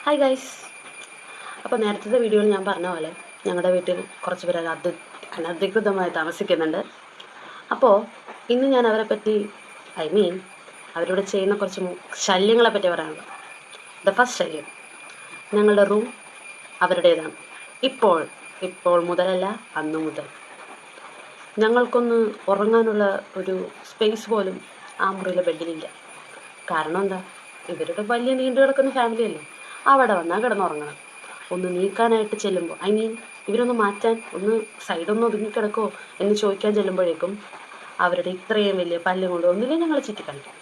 Hi guys. അപ്പോൾ നേരത്തെ വീഡിയോയിൽ ഞാൻ പറഞ്ഞ പോലെ ഞങ്ങളുടെ വീട്ടിൽ കുറച്ച് പേർ അനധികൃതമായി താമസിക്കുന്നുണ്ട്. അപ്പോൾ ഇന്ന് ഞാൻ അവരെ പറ്റി അവരിവിടെ ചെയ്യുന്ന കുറച്ച് ശല്യങ്ങളെ പറ്റി പറയാനുള്ളത്. ദ ഫസ്റ്റ് ശല്യം, ഞങ്ങളുടെ റൂം അവരുടേതാണ്. ഇപ്പോൾ മുതലല്ല, അന്നു മുതൽ ഞങ്ങൾക്കൊന്ന് ഉറങ്ങാനുള്ള ഒരു സ്പേസ് പോലും ആ മുറിയിലെ ബെഡിലില്ല. കാരണം എന്താ, ഇവരുടെ വലിയ നീണ്ടു കിടക്കുന്ന ഫാമിലിയല്ലേ, അവിടെ വന്നാൽ കിടന്നുറങ്ങണം. ഒന്ന് നീക്കാനായിട്ട് ചെല്ലുമ്പോൾ ഇവരൊന്ന് മാറ്റാൻ ഒന്ന് സൈഡൊന്ന് ഒതുങ്ങിക്കിടക്കുമോ എന്ന് ചോദിക്കാൻ ചെല്ലുമ്പോഴേക്കും അവരുടെ ഇത്രയും വലിയ പല്ല് കൊണ്ട് ഒന്നില്ലെങ്കിൽ ഞങ്ങൾ ചുറ്റിക്കളിക്കും,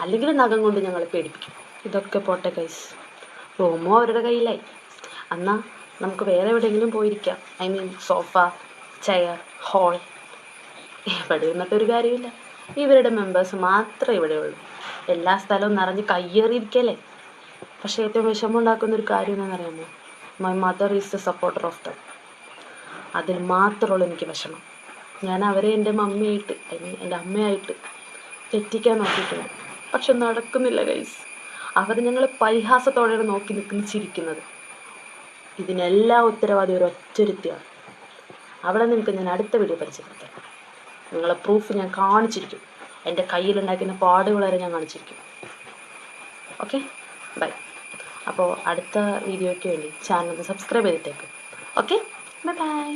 അല്ലെങ്കിൽ നഖം കൊണ്ട് ഞങ്ങൾ പേടിപ്പിക്കും. ഇതൊക്കെ പോട്ടെ ഗൈസ്, റൂമോ അവരുടെ കയ്യിലായി. എന്നാൽ നമുക്ക് വേറെ എവിടെയെങ്കിലും പോയിരിക്കാം. Sofa, chair, whole. ഇവിടെ നിന്നിട്ടൊരു കാര്യമില്ല. ഇവരുടെ മെമ്പേഴ്സ് മാത്രമേ ഇവിടെ ഉള്ളൂ. എല്ലാ സ്ഥലവും നിറഞ്ഞ് കയ്യേറിയിരിക്കല്ലേ. പക്ഷേ ഏറ്റവും വിഷമമുണ്ടാക്കുന്നൊരു കാര്യം എന്താണെന്നറിയാമോ? My mother is the supporter of them. അതിൽ മാത്രമുള്ളൂ എനിക്ക് വിഷമം. ഞാൻ അവരെ എൻ്റെ മമ്മിയായിട്ട് എൻ്റെ അമ്മയായിട്ട് തെറ്റിക്കാൻ നോക്കിയിട്ടുണ്ട്, പക്ഷെ നടക്കുന്നില്ല ഗൈസ്. അവർ ഞങ്ങളെ പരിഹാസത്തോടെയാണ് നോക്കി ചിരിക്കുന്നത്. ഇതിനെല്ലാം ഉത്തരവാദി ഒരു ഒറ്റൊരുത്തിയാണ്. അവിടെ നിങ്ങൾക്ക് ഞാൻ അടുത്ത വീഡിയോ പരിചയപ്പെടുത്താം. നിങ്ങളെ പ്രൂഫ് ഞാൻ കാണിച്ചിരിക്കും. എൻ്റെ കയ്യിലുണ്ടാക്കുന്ന പാടുകൾ വരെ ഞാൻ കാണിച്ചിരിക്കും. Okay, by. അപ്പോൾ അടുത്ത വീഡിയോയ്ക്ക് വേണ്ടി ചാനൽ സബ്സ്ക്രൈബ് ചെയ്തിട്ടേക്ക്. Okay, bye by.